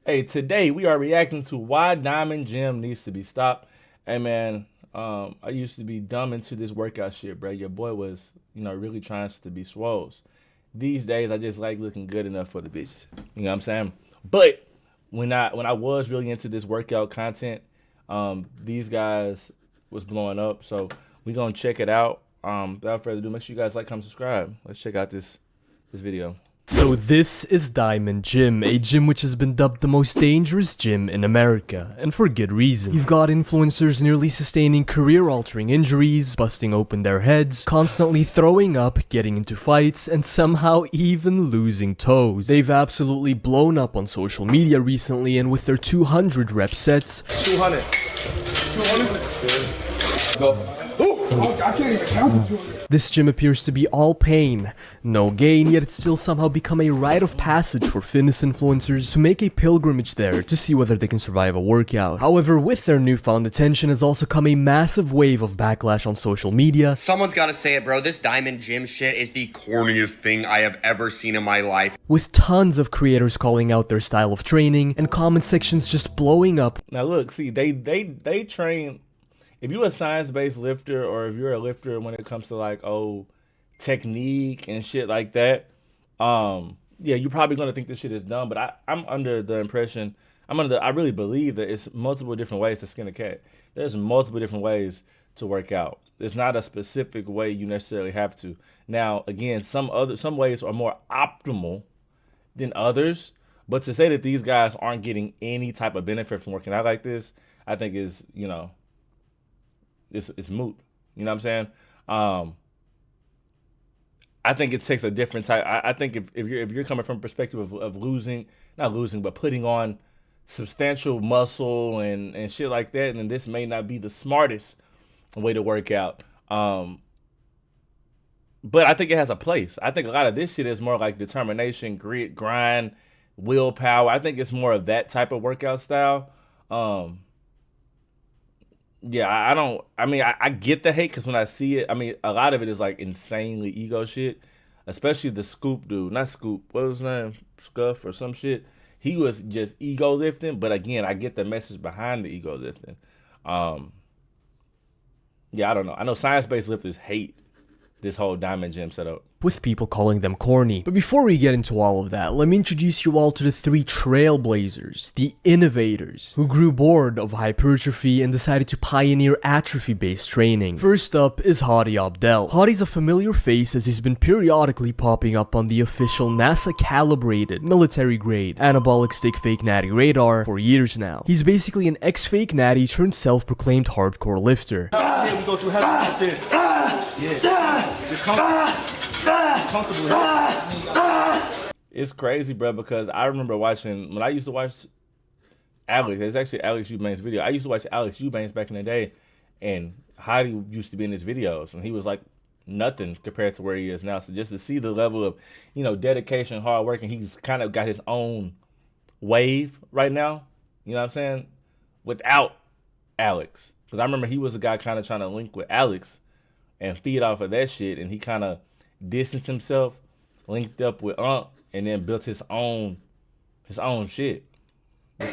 Hey, today we are reacting to why Diamond Gym needs to be stopped. Hey man, I used to be dumb into this workout shit, bro. Your boy was, really trying to be swole. These days, I just like looking good enough for the bitches. You know what I'm saying? But when I was really into this workout content, these guys was blowing up. So we gonna check it out. Without further ado, make sure you guys like, comment, subscribe. Let's check out this video. So this is Diamond Gym, a gym which has been dubbed the most dangerous gym in America, and for good reason. You've got influencers nearly sustaining career-altering injuries, busting open their heads, constantly throwing up, getting into fights, and somehow even losing toes. They've absolutely blown up on social media recently, and with their 200 rep sets, 200. 200. Go. I can't even count to 200. this gym appears to be all pain, no gain, yet it's still somehow become a rite of passage for fitness influencers to make a pilgrimage there to see whether they can survive a workout. However, with their newfound attention has also come a massive wave of backlash on social media. Someone's gotta say it, bro. This Diamond Gym shit is the corniest thing I have ever seen in my life. With tons of creators calling out their style of training and comment sections just blowing up. Now look, see, they train. If you're a science-based lifter, or if you're a lifter when it comes to like technique and shit like that, yeah, you're probably gonna think this shit is dumb. But I'm under the impression, I really believe that it's multiple different ways to skin a cat. There's multiple different ways to work out. There's not a specific way you necessarily have to. Now, again, some ways are more optimal than others. But to say that these guys aren't getting any type of benefit from working out like this, I think is, it's moot. You know what I'm saying? I think it takes a different type. I think if you're coming from a perspective of losing, not losing, but putting on substantial muscle and shit like that, then this may not be the smartest way to work out. But I think it has a place. I think a lot of this shit is more like determination, grit, grind, willpower. I think it's more of that type of workout style. Yeah, I get the hate, because when I see it, a lot of it is like insanely ego shit, especially the Scoop dude. Not Scoop, what was his name? Scuff or some shit. He was just ego lifting, but again, I get the message behind the ego lifting. Yeah, I don't know. I know science-based lifters hate this whole Diamond Gym setup, with people calling them corny. But before we get into all of that, let me introduce you all to the three trailblazers, the innovators, who grew bored of hypertrophy and decided to pioneer atrophy-based training. First up is Hadi Abdel. Hadi's a familiar face as he's been periodically popping up on the official NASA-calibrated, military-grade, anabolic stick fake natty radar for years now. He's basically an ex-fake natty turned self-proclaimed hardcore lifter. Yeah, we go through hell out there. Yeah. Just comfortable. It's crazy, bro, because I remember watching, when I used to watch Alex, it's actually Alex Eubanks' video. I used to watch Alex Eubanks back in the day, and Hadi used to be in his videos, and he was like nothing compared to where he is now. So just to see the level of, dedication, hard work, and he's kind of got his own wave right now, you know what I'm saying, without Alex. Because I remember he was the guy kind of trying to link with Alex and feed off of that shit, and he kind of distanced himself, linked up with Unc, and then built his own shit. It's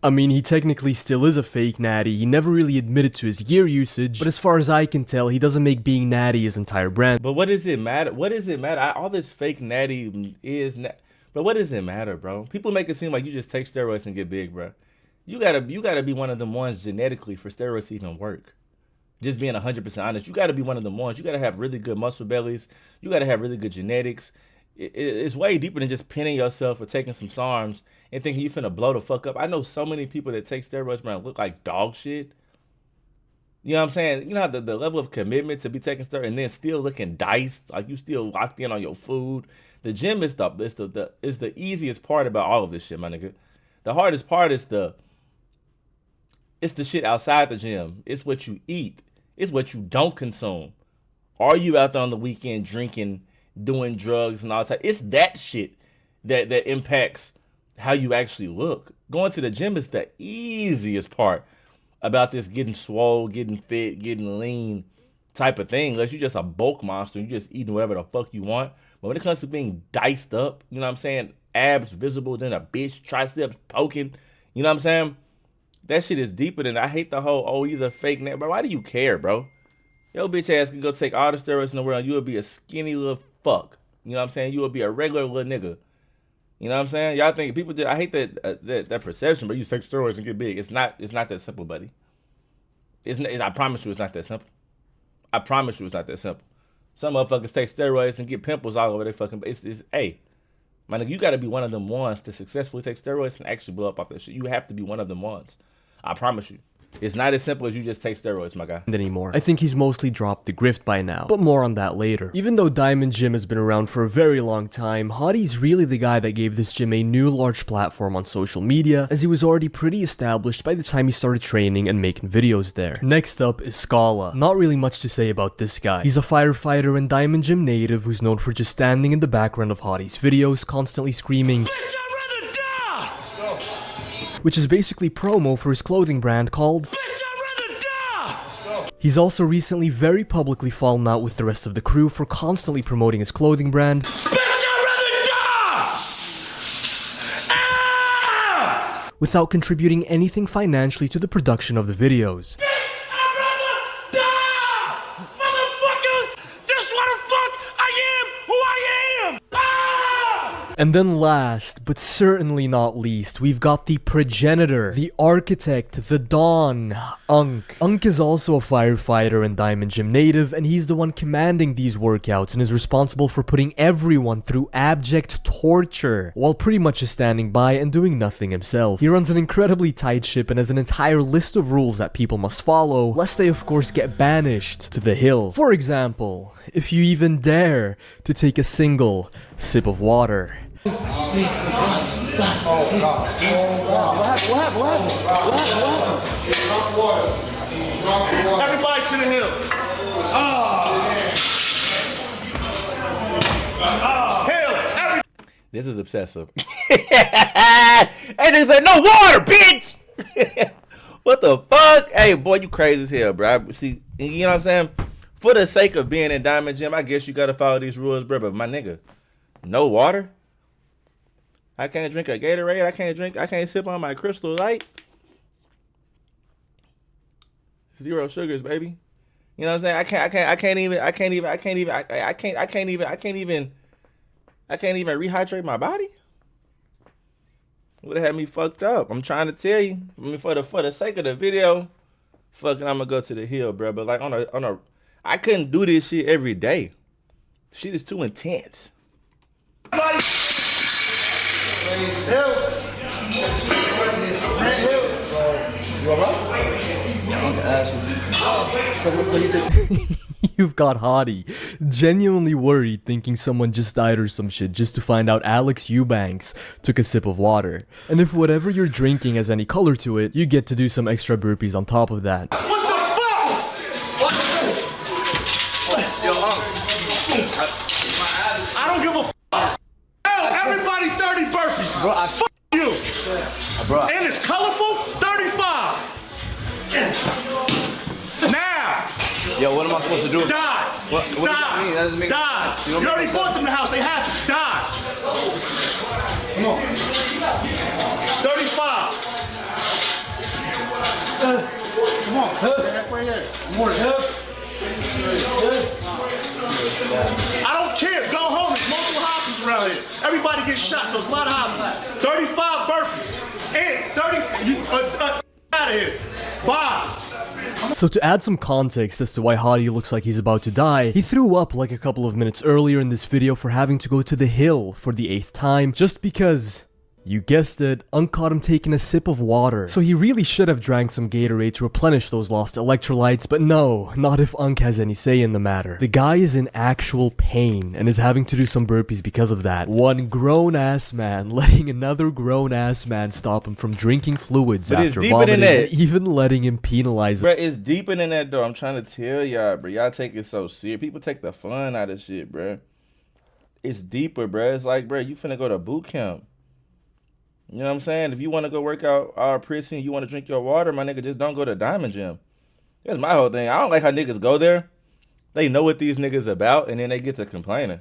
I mean, he technically still is a fake natty. He never really admitted to his gear usage, but as far as I can tell, he doesn't make being natty his entire brand. But what does it matter? What does it matter? All this fake natty is, but what does it matter, bro? People make it seem like you just take steroids and get big, bro. You gotta be one of them ones genetically for steroids to even work. Just being 100% honest, you gotta be one of them ones. You gotta have really good muscle bellies. You gotta have really good genetics. It's way deeper than just pinning yourself or taking some SARMs and thinking you finna blow the fuck up. I know so many people that take steroids, man, look like dog shit. You know what I'm saying? You know the level of commitment to be taking steroids and then still looking diced, like you still locked in on your food. The gym is the easiest part about all of this shit, my nigga. The hardest part is it's the shit outside the gym. It's what you eat. It's what you don't consume. Are you out there on the weekend drinking, doing drugs and all that? It's that shit that impacts how you actually look. Going to the gym is the easiest part about this getting swole, getting fit, getting lean type of thing, unless you're just a bulk monster and you're just eating whatever the fuck you want. But when it comes to being diced up, you know what I'm saying? Abs visible, then a bitch, triceps poking, you know what I'm saying? That shit is deeper than I hate the whole, oh, he's a fake name. Bro, why do you care, bro? Yo, bitch ass can go take all the steroids in the world and you would be a skinny little fuck. You know what I'm saying? You would be a regular little nigga. You know what I'm saying? Y'all think people I hate that perception, but you take steroids and get big. It's not that simple, buddy. I promise you it's not that simple. I promise you it's not that simple. Some motherfuckers take steroids and get pimples all over their fucking hey, my nigga, you gotta be one of them ones to successfully take steroids and actually blow up off that shit. You have to be one of them ones. I promise you. It's not as simple as you just take steroids, my guy. Anymore. I think he's mostly dropped the grift by now, but more on that later. Even though Diamond Jim has been around for a very long time, Hottie's really the guy that gave this gym a new large platform on social media, as he was already pretty established by the time he started training and making videos there. Next up is Scala. Not really much to say about this guy. He's a firefighter and Diamond Jim native who's known for just standing in the background of Hottie's videos, constantly screaming, "Bitch, I'd rather die!" Which is basically promo for his clothing brand called Bitch, I'd rather die! He's also recently very publicly fallen out with the rest of the crew for constantly promoting his clothing brand Bitch, I'd rather die! Ah! Without contributing anything financially to the production of the videos. And then last, but certainly not least, we've got the progenitor, the architect, the Don, Unk. Unk is also a firefighter and Diamond Gym native, and he's the one commanding these workouts and is responsible for putting everyone through abject torture, while pretty much just standing by and doing nothing himself. He runs an incredibly tight ship and has an entire list of rules that people must follow, lest they of course get banished to the hill. For example, if you even dare to take a single sip of water. Oh, God. What happened? Everybody to the hill. Hill. This is obsessive. And they said, no water, bitch! What the fuck? Hey, boy, you crazy as hell, bro. See, you know what I'm saying? For the sake of being in Diamond Gym, I guess you gotta follow these rules, bro. But my nigga, no water? I can't drink a Gatorade. I can't sip on my Crystal Light. 0 sugars, baby. You know what I'm saying? I can't even rehydrate my body. Would have had me fucked up. I'm trying to tell you. I mean, for the sake of the video, fucking, I'm gonna go to the hill, bro. But like I couldn't do this shit every day. Shit is too intense. You've got Hottie genuinely worried, thinking someone just died or some shit, just to find out Alex Eubanks took a sip of water. And if whatever you're drinking has any color to it, you get to do some extra burpees on top of that. What the fuck? Yo, I don't give a fuck. Hell, everybody 30 burpees. Bro, fuck you. Bro. And it's colorful. 35. Now. Yo, what am I supposed to do? Die. What does that mean? That doesn't make Die. sense. You already bought them the house. They have to die. Come on. 35. Come on. I don't care. Go home. There's multiple hospitals around here. Everybody gets shot, so it's a lot of hospitals. 35 burpees. And 30. Out of here. Bye. So to add some context as to why Hottie looks like he's about to die, he threw up like a couple of minutes earlier in this video for having to go to the hill for the 8th time, just because, you guessed it, Unk caught him taking a sip of water. So he really should have drank some Gatorade to replenish those lost electrolytes, but no, not if Unk has any say in the matter. The guy is in actual pain and is having to do some burpees because of that. One grown-ass man letting another grown-ass man stop him from drinking fluids But after it's deeper vomiting, than and that. even letting him penalize him. Bro, it's deeper than that, though. I'm trying to tell y'all, bro. Y'all take it so serious. People take the fun out of shit, bro. It's deeper, bro. It's like, bro, you finna go to boot camp. You know what I'm saying? If you want to go work out our prison, you want to drink your water, my nigga, just don't go to Diamond Gym. That's my whole thing. I don't like how niggas go there they know what these niggas about, and then they get to complaining.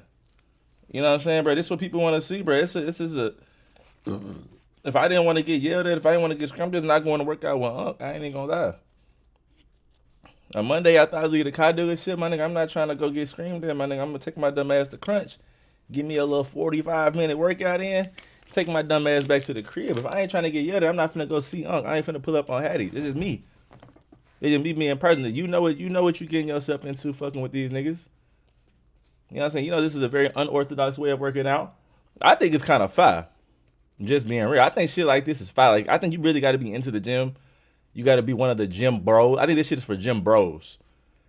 You know what I'm saying, bro? This is what people want to see, bro. This is a. If I didn't want to get yelled at, if I didn't want to get scrumped, I'm just not going to work out with Unc. I ain't even gonna lie. On Monday, I thought I'd leave the car do this shit, my nigga. I'm not trying to go get screamed at, my nigga. I'm gonna take my dumb ass to Crunch, give me a little 45-minute workout in, take my dumb ass back to the crib. If I ain't trying to get yelled at, I'm not finna go see Unc. I ain't finna pull up on Hattie. This is me. It just be me in person. You know what you getting yourself into fucking with these niggas. You know what I'm saying? You know this is a very unorthodox way of working out. I think it's kind of fire. Just being real. I think shit like this is fire. Like, I think you really got to be into the gym. You got to be one of the gym bros. I think this shit is for gym bros.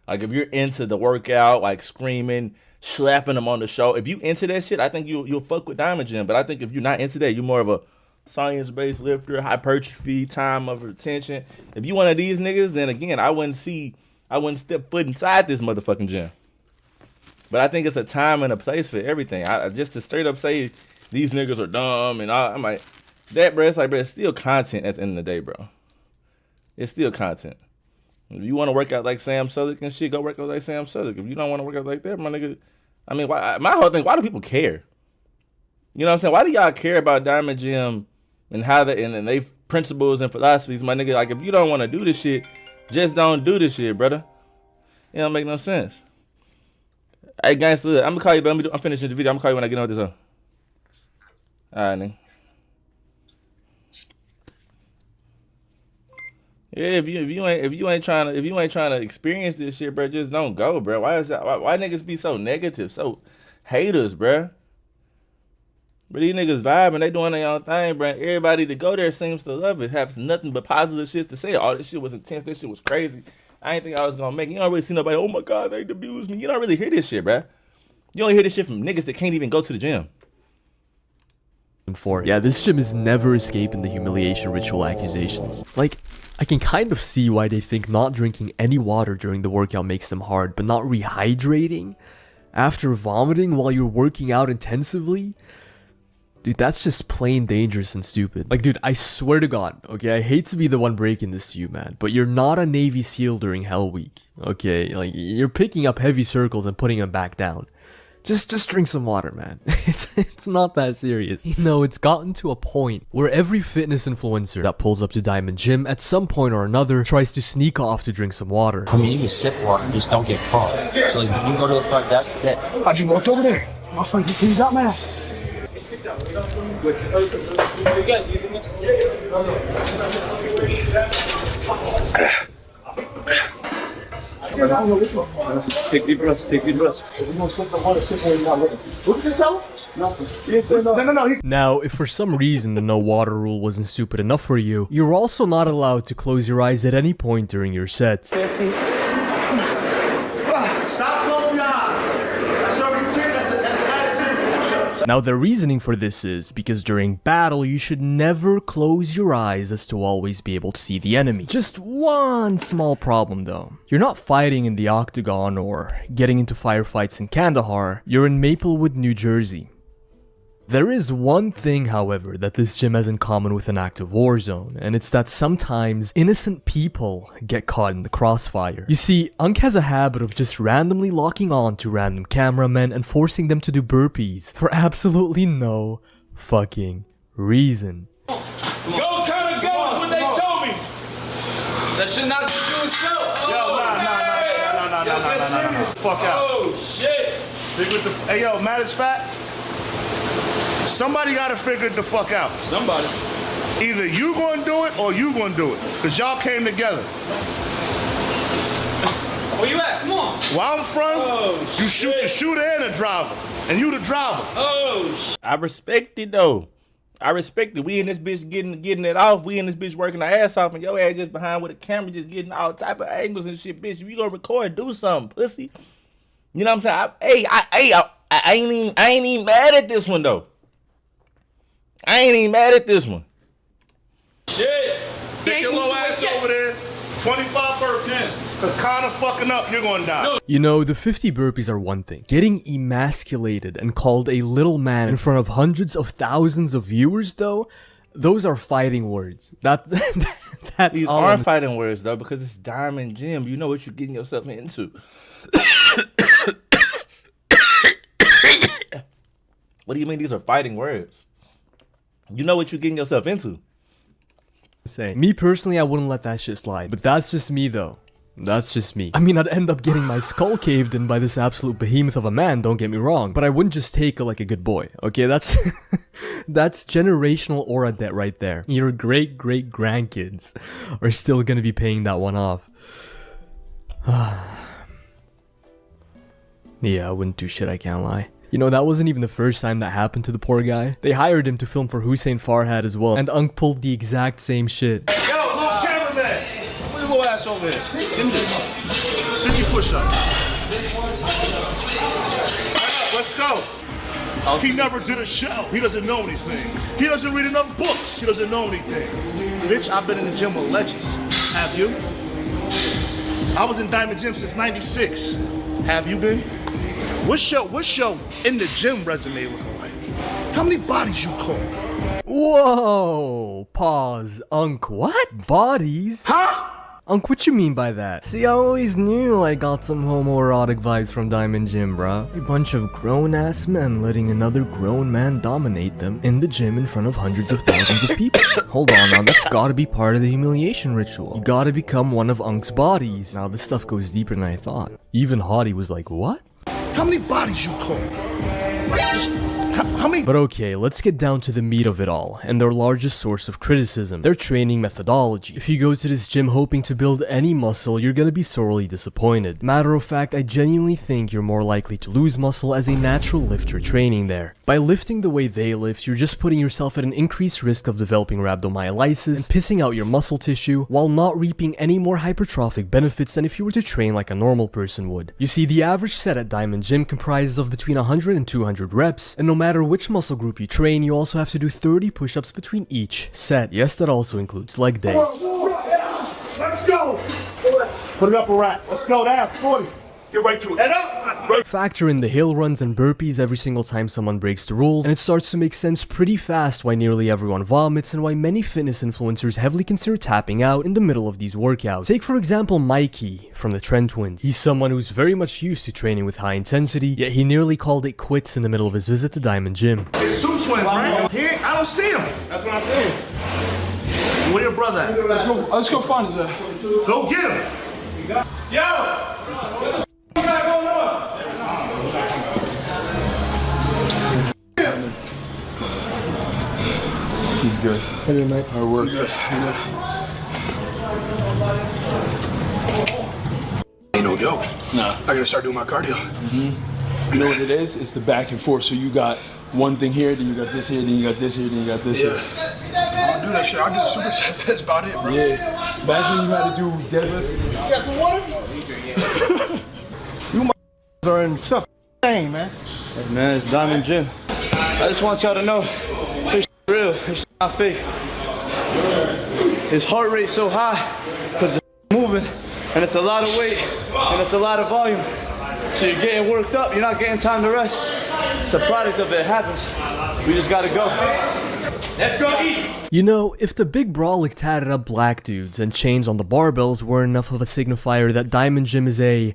Like, if you're into the workout, like screaming, slapping them on the shoulder. If you into that shit, I think you'll fuck with Diamond Gym. But I think if you're not into that, you're more of a science-based lifter, hypertrophy, time of retention. If you one of these niggas, then again, I wouldn't step foot inside this motherfucking gym. But I think it's a time and a place for everything. Just to straight up say these niggas are dumb and I'm like, that, bro, it's like, bro, it's still content at the end of the day, bro. It's still content. If you want to work out like Sam Sulek and shit, go work out like Sam Sulek. If you don't want to work out like that, my nigga, I mean, my whole thing, why do people care? You know what I'm saying? Why do y'all care about Diamond Gym and how and they principles and philosophies, my nigga? Like, if you don't want to do this shit, just don't do this shit, brother. It don't make no sense. Hey, gangster, I'm gonna call you, but I'm finishing the video. I'm gonna call you when I get on with this. Alright, nigga. Yeah, if you ain't trying to experience this shit, bro, just don't go, bro. Why niggas be so negative, so haters, bro? But these niggas vibing, they doing their own thing, bro. Everybody that go there seems to love it, have nothing but positive shit to say. Oh, this shit was intense, this shit was crazy. I ain't think I was gonna make it. You don't really see nobody, oh my God, they abused me. You don't really hear this shit, bro. You only hear this shit from niggas that can't even go to the gym. Yeah, this gym is never escaping the humiliation ritual accusations. Like, I can kind of see why they think not drinking any water during the workout makes them hard, but not rehydrating after vomiting while you're working out intensively? Dude, that's just plain dangerous and stupid. Like, dude, I swear to God, okay, I hate to be the one breaking this to you, man, but you're not a Navy SEAL during Hell Week, okay? Like, you're picking up heavy circles and putting them back down. Just drink some water, man. It's not that serious. You know, it's gotten to a point where every fitness influencer that pulls up to Diamond Gym at some point or another tries to sneak off to drink some water. I mean, you can sip water, just don't get caught. So like, you go to the front desk, that's it. How'd you walked over there? My friend, you got mask. Take deep breaths, take deep breaths. No. Now, if for some reason the no water rule wasn't stupid enough for you, you're also not allowed to close your eyes at any point during your sets. Stop closing your eyes. That's your routine. That's attitude. Now, their reasoning for this is because during battle, you should never close your eyes as to always be able to see the enemy. Just one small problem though. You're not fighting in the octagon or getting into firefights in Kandahar, you're in Maplewood, New Jersey. There is one thing, however, that this gym has in common with an active war zone, and it's that sometimes innocent people get caught in the crossfire. You see, Unc has a habit of just randomly locking on to random cameramen and forcing them to do burpees for absolutely no fucking reason. Go, Colonel, go! That's what they told me! That should not be doing so! No. Fuck out. Oh, shit! Hey, yo, matter of fact, somebody gotta figure it the fuck out. Somebody. Either you gonna do it or you gonna do it. Cause y'all came together. Where you at? Come on! Where I'm from, you shoot the shooter and the driver. And you the driver. Oh, shit! I respect it though. I respect it. We in this bitch getting it off. We in this bitch working our ass off, and your ass just behind with a camera, just getting all type of angles and shit, bitch. If you gonna record, do something, pussy. You know what I'm saying? I ain't even mad at this one though. I ain't even mad at this one. Shit! Take your little ass over there. 25 burpees. Cause kinda fucking up, you're gonna die. You know, the 50 burpees are one thing. Getting emasculated and called a little man in front of hundreds of thousands of viewers, though, those are fighting words. That's These all aren't fighting words though, because it's Diamond Gym. You know what you're getting yourself into. What do you mean these are fighting words? You know what you're getting yourself into. Me personally, I wouldn't let that shit slide. But that's just me though. That's just me. I mean, I'd end up getting my skull caved in by this absolute behemoth of a man, don't get me wrong. But I wouldn't just take it like a good boy, okay? That's that's generational aura debt right there. Your great-great-grandkids are still gonna be paying that one off. Yeah, I wouldn't do shit, I can't lie. You know, that wasn't even the first time that happened to the poor guy. They hired him to film for Hussein Farhad as well, and Unk pulled the exact same shit. Yo, little cameraman. Put your little ass over here. Give me this. 50 push-ups. Let's go. He never did a show. He doesn't know anything. He doesn't read enough books. He doesn't know anything. Bitch, I've been in the gym with legends. Have you? I was in Diamond Gym since '96. Have you been? What's your in the gym resume looking like? How many bodies you caught? Whoa! Pause. Unk, what? Bodies? Huh? Unk, what you mean by that? See, I always knew I got some homoerotic vibes from Diamond Gym, bruh. A bunch of grown-ass men letting another grown man dominate them in the gym in front of hundreds of thousands of people. Hold on now, that's gotta be part of the humiliation ritual. You gotta become one of Unk's bodies. Now, this stuff goes deeper than I thought. Even Hottie was like, what? How many bodies you caught? How many? But okay, let's get down to the meat of it all, and their largest source of criticism, their training methodology. If you go to this gym hoping to build any muscle, you're gonna be sorely disappointed. Matter of fact, I genuinely think you're more likely to lose muscle as a natural lifter training there. By lifting the way they lift, you're just putting yourself at an increased risk of developing rhabdomyolysis and pissing out your muscle tissue, while not reaping any more hypertrophic benefits than if you were to train like a normal person would. You see, the average set at Diamond Gym comprises of between 100 and 200 reps, and no matter which muscle group you train, you also have to do 30 push-ups between each set. Yes, that also includes leg day. Let's go. Put it up a rack. Let's go down. 40. Get right to it. Head up. Factor in the hill runs and burpees every single time someone breaks the rules, and it starts to make sense pretty fast why nearly everyone vomits and why many fitness influencers heavily consider tapping out in the middle of these workouts. Take for example Mikey from the Trent Twins. He's someone who's very much used to training with high intensity, yet he nearly called it quits in the middle of his visit to Diamond Gym. It's two twins, right? I don't see him. That's what I'm saying. Where your brother at? Let's go find his Go get him. Yo! He's good. Hey, mate. Hard work. Good. Ain't no joke. Nah. I gotta start doing my cardio. You know what it is? It's the back and forth. So you got one thing here, then you got this here, then you got this here, then you got this here. I don't do that shit. I'll do the supersets. That's about it, bro. Yeah. Imagine you had to do deadlift. You got some water? You are in something, man. Hey man, it's Diamond Gym. I just want y'all to know, this real, this not fake. His heart rate's so high, because it's moving, and it's a lot of weight, and it's a lot of volume. So you're getting worked up, you're not getting time to rest. It's a product of it, it happens. We just gotta go. Let's go eat! You know, if the big brolic tatted up black dudes and chains on the barbells were enough of a signifier that Diamond Gym is a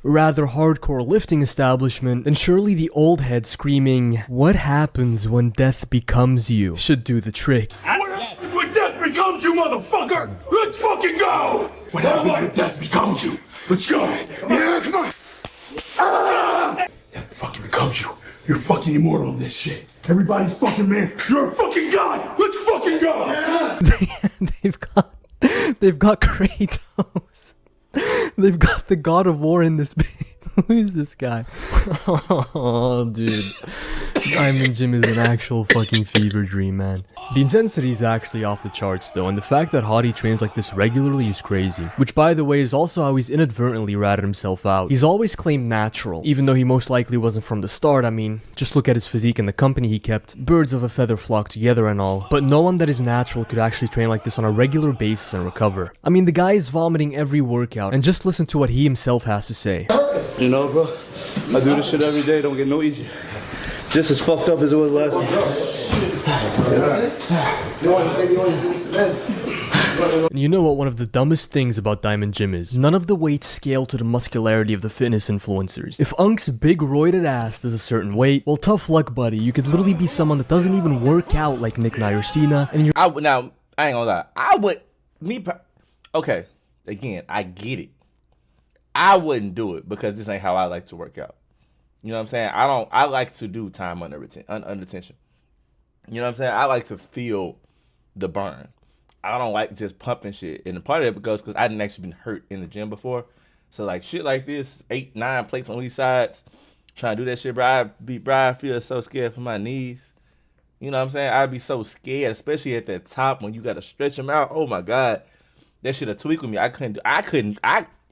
rather hardcore lifting establishment, then surely the old head screaming, "What happens when death becomes you?" should do the trick. What happens when death becomes you, motherfucker? Let's fucking go! What happens when death becomes you? Let's go! Yeah, come on! Death fucking becomes you. You're fucking immortal in this shit. Everybody's fucking man. You're a fucking god! Let's fucking go! They've got Kratos. They've got the God of War in this. Who is this guy? Oh, dude. Diamond Gym is an actual fucking fever dream, man. The intensity is actually off the charts though, and the fact that Hottie trains like this regularly is crazy. Which, by the way, is also how he's inadvertently ratted himself out. He's always claimed natural, even though he most likely wasn't from the start. I mean, just look at his physique and the company he kept. Birds of a feather flock together and all. But no one that is natural could actually train like this on a regular basis and recover. I mean, the guy is vomiting every workout, and just listen to what he himself has to say. You know, bro, I do this shit every day, don't get no easier. Just as fucked up as it was last time. And you know what one of the dumbest things about Diamond Jim is? None of the weights scale to the muscularity of the fitness influencers. If Unk's big roided ass does a certain weight, well, tough luck, buddy. You could literally be someone that doesn't even work out like Nick Nayarcina, and you're— Now, I ain't gonna lie. I would, okay, again, I get it. I wouldn't do it because this ain't how I like to work out. You know what I'm saying? I like to do time under tension. You know what I'm saying? I like to feel the burn. I don't like just pumping shit. And part of it because I didn't actually been hurt in the gym before. So like shit like this, 8, 9 plates on these sides, trying to do that shit, bro. I feel so scared for my knees. You know what I'm saying? I'd be so scared, especially at that top when you got to stretch them out. Oh my God. That shit a tweak with me.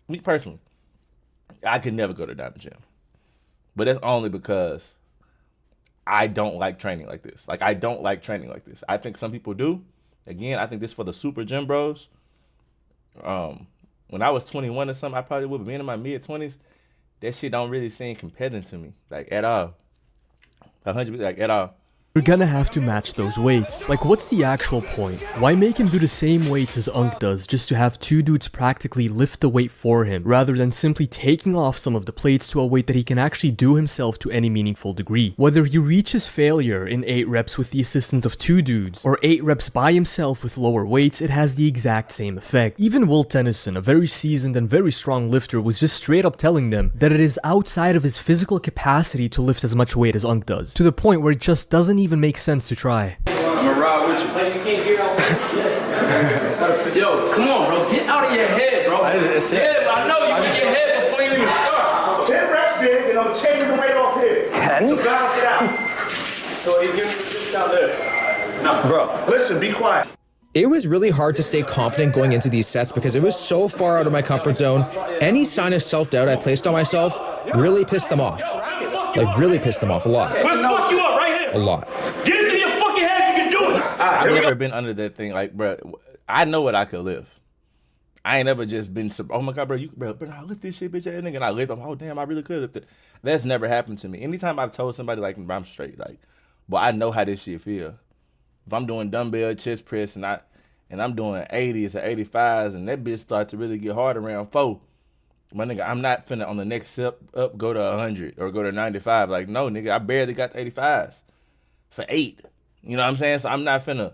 Me personally, I could never go to Diamond Gym. But that's only because I don't like training like this. Like, I don't like training like this. I think some people do. Again, I think this is for the super gym bros. When I was 21 or something, I probably would have been in my mid-20s. That shit don't really seem competitive to me, like, at all. 100%, like, at all. You're gonna have to match those weights. Like, what's the actual point? Why make him do the same weights as Unk does just to have two dudes practically lift the weight for him, rather than simply taking off some of the plates to a weight that he can actually do himself to any meaningful degree? Whether he reaches failure in 8 reps with the assistance of 2 dudes, or 8 reps by himself with lower weights, it has the exact same effect. Even Will Tennyson, a very seasoned and very strong lifter, was just straight up telling them that it is outside of his physical capacity to lift as much weight as Unk does, to the point where it just doesn't even make sense to try. I'm gonna ride with you. Like, you can't hear all this. Yo, come on, bro. Get out of your head, bro. Yeah, I know you in your head before you even start. 10 reps there, and I'm taking the weight off here. 10? So balance it out. So you give me this out there. No, bro. Listen, be quiet. It was really hard to stay confident going into these sets because it was so far out of my comfort zone. Any sign of self-doubt I placed on myself really pissed them off. Like, really pissed them off a lot. We'll fuck you up right here. A lot. Get it in your fucking head, you can do it. I've never been under that thing. Like, bro, I know what I could lift. I ain't never just been, oh my God, bro, I lift this shit, bitch, ass nigga, and I lift them. Oh, damn, I really could lift it. That's never happened to me. Anytime I've told somebody, like, I'm straight, like, but I know how this shit feel. If I'm doing dumbbell chest press and I'm doing 80s or 85s, and that bitch start to really get hard around 4, my nigga, I'm not finna on the next step up go to 100 or go to 95. Like, no, nigga, I barely got the 85s for 8. You know what I'm saying? So I'm not finna,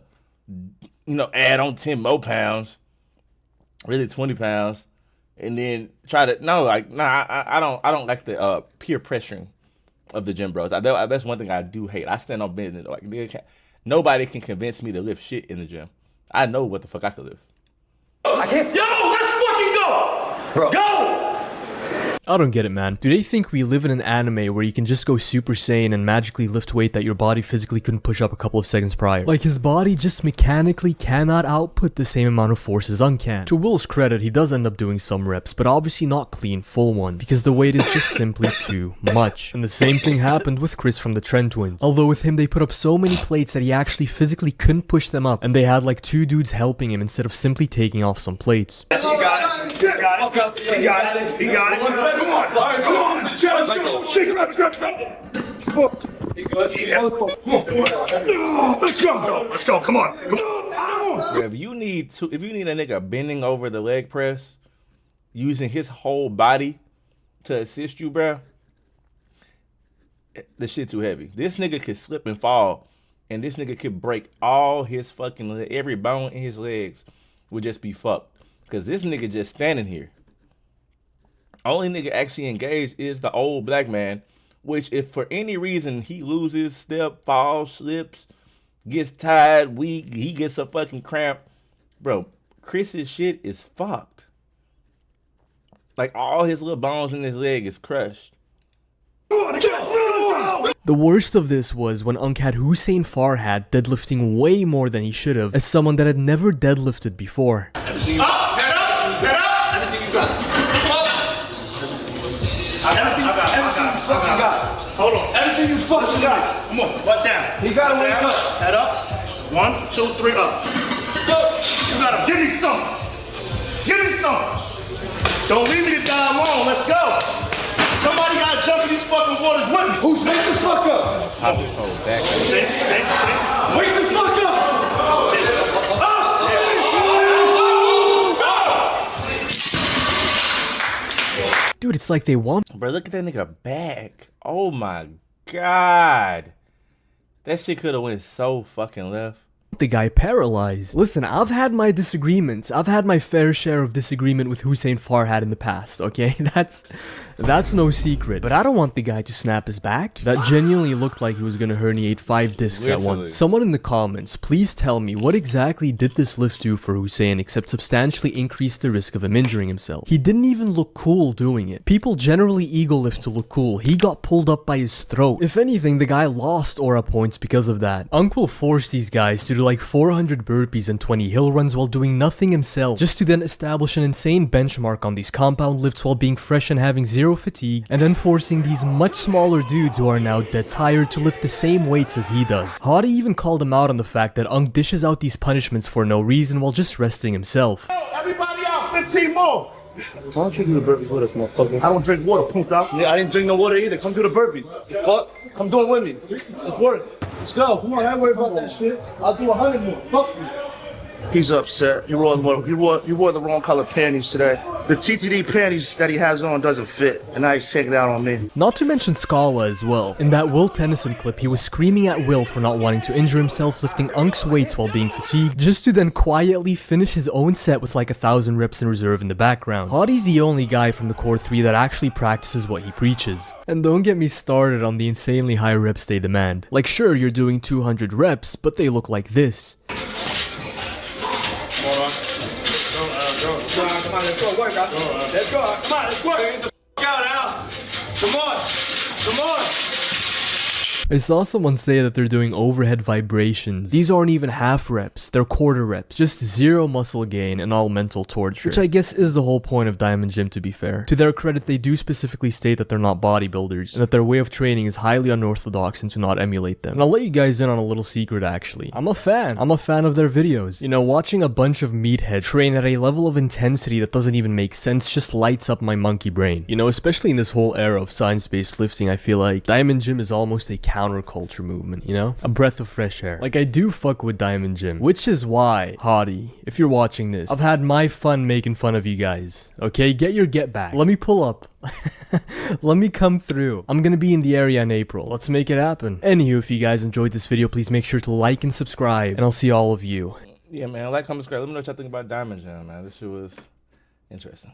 add on 10 more pounds, really 20 pounds, and then try to, I don't like the peer pressuring of the gym bros. That's one thing I do hate. I stand on business. Like, nobody can convince me to lift shit in the gym. I know what the fuck I could lift. I can't. Yo, let's fucking go. Bro. Go. I don't get it, man. Do they think we live in an anime where you can just go Super Saiyan and magically lift weight that your body physically couldn't push up a couple of seconds prior? Like, his body just mechanically cannot output the same amount of force as Unk can. To Will's credit, he does end up doing some reps, but obviously not clean full ones, because the weight is just simply too much. And the same thing happened with Chris from the Trent Twins. Although with him, they put up so many plates that he actually physically couldn't push them up, and they had like 2 dudes helping him instead of simply taking off some plates. You got it. You got it. He got it. He got it. Come on. Come on. Let's go. Shake, grab. Let's go. Let's go. Come on. If you need a nigga bending over the leg press, using his whole body to assist you, bro, the shit too heavy. This nigga could slip and fall, and this nigga could break all his fucking every bone in his legs would just be fucked. Because this nigga just standing here. Only nigga actually engaged is the old black man, which if for any reason he loses step, falls, slips, gets tired, weak, he gets a fucking cramp, bro, Chris's shit is fucked. Like, all his little bones in his leg is crushed. The worst of this was when Unk had Hussein Farhad deadlifting way more than he should have, as someone that had never deadlifted before. Head up. Everything you got. Everything you fucking got. Hold on. Everything you fucking got. Come on. Butt down. He got to wake up. Head up. 1, 2, 3 up. You got to give me some. Give me some. Don't leave me to die alone. Let's go. Somebody got to jump in these fucking waters with me. Who's wake the fuck up? Pop his whole back. Wake the fuck up. Dude, it's like they want. Bro, look at that nigga back. Oh my god. That shit could have went so fucking left. The guy paralyzed. Listen, I've had my disagreements. I've had my fair share of disagreement with Hussein Farhad in the past, okay? That's no secret. But I don't want the guy to snap his back. That genuinely looked like he was gonna herniate 5 discs at once. Someone in the comments, please tell me what exactly did this lift do for Hussein except substantially increase the risk of him injuring himself. He didn't even look cool doing it. People generally ego lift to look cool. He got pulled up by his throat. If anything, the guy lost aura points because of that. Unc will force these guys to do like 400 burpees and 20 hill runs while doing nothing himself, just to then establish an insane benchmark on these compound lifts while being fresh and having zero fatigue, and then forcing these much smaller dudes who are now dead tired to lift the same weights as he does. Hadi even called him out on the fact that Unc dishes out these punishments for no reason while just resting himself. Everybody out, 15 more. Why don't you do the burpees with us, motherfucker? I don't drink water, Punta. Yeah, I didn't drink no water either. Come do the burpees. Fuck. Come do it with me. Let's work. Let's go. Come on, I ain't worried about that shit. I'll do 100 more. Fuck you. He's upset. He wore the wrong color panties today. The TTD panties that he has on doesn't fit, and now he's taking it out on me. Not to mention Scala as well. In that Will Tennyson clip, he was screaming at Will for not wanting to injure himself lifting Unc's weights while being fatigued, just to then quietly finish his own set with like 1,000 reps in reserve in the background. Hadi's the only guy from the core 3 that actually practices what he preaches. And don't get me started on the insanely high reps they demand. Like sure, you're doing 200 reps, but they look like this. Come on, let's go work out. Let's go. Come on, let's work. Get the f*** out now. Come on. Come on. I saw someone say that they're doing overhead vibrations. These aren't even half reps, they're quarter reps. Just zero muscle gain and all mental torture. Which I guess is the whole point of Diamond Gym, to be fair. To their credit, they do specifically state that they're not bodybuilders, and that their way of training is highly unorthodox and to not emulate them. And I'll let you guys in on a little secret actually. I'm a fan of their videos. You know, watching a bunch of meatheads train at a level of intensity that doesn't even make sense just lights up my monkey brain. You know, especially in this whole era of science-based lifting, I feel like Diamond Gym is almost a counterculture movement, you know? A breath of fresh air. Like, I do fuck with Diamond Gym, which is why, Hadi, if you're watching this, I've had my fun making fun of you guys, okay? Get your get back. Let me pull up. Let me come through. I'm gonna be in the area in April. Let's make it happen. Anywho, if you guys enjoyed this video, please make sure to like and subscribe, and I'll see all of you. Yeah, man, like, comment, subscribe. Let me know what y'all think about Diamond Gym, man. This shit was interesting.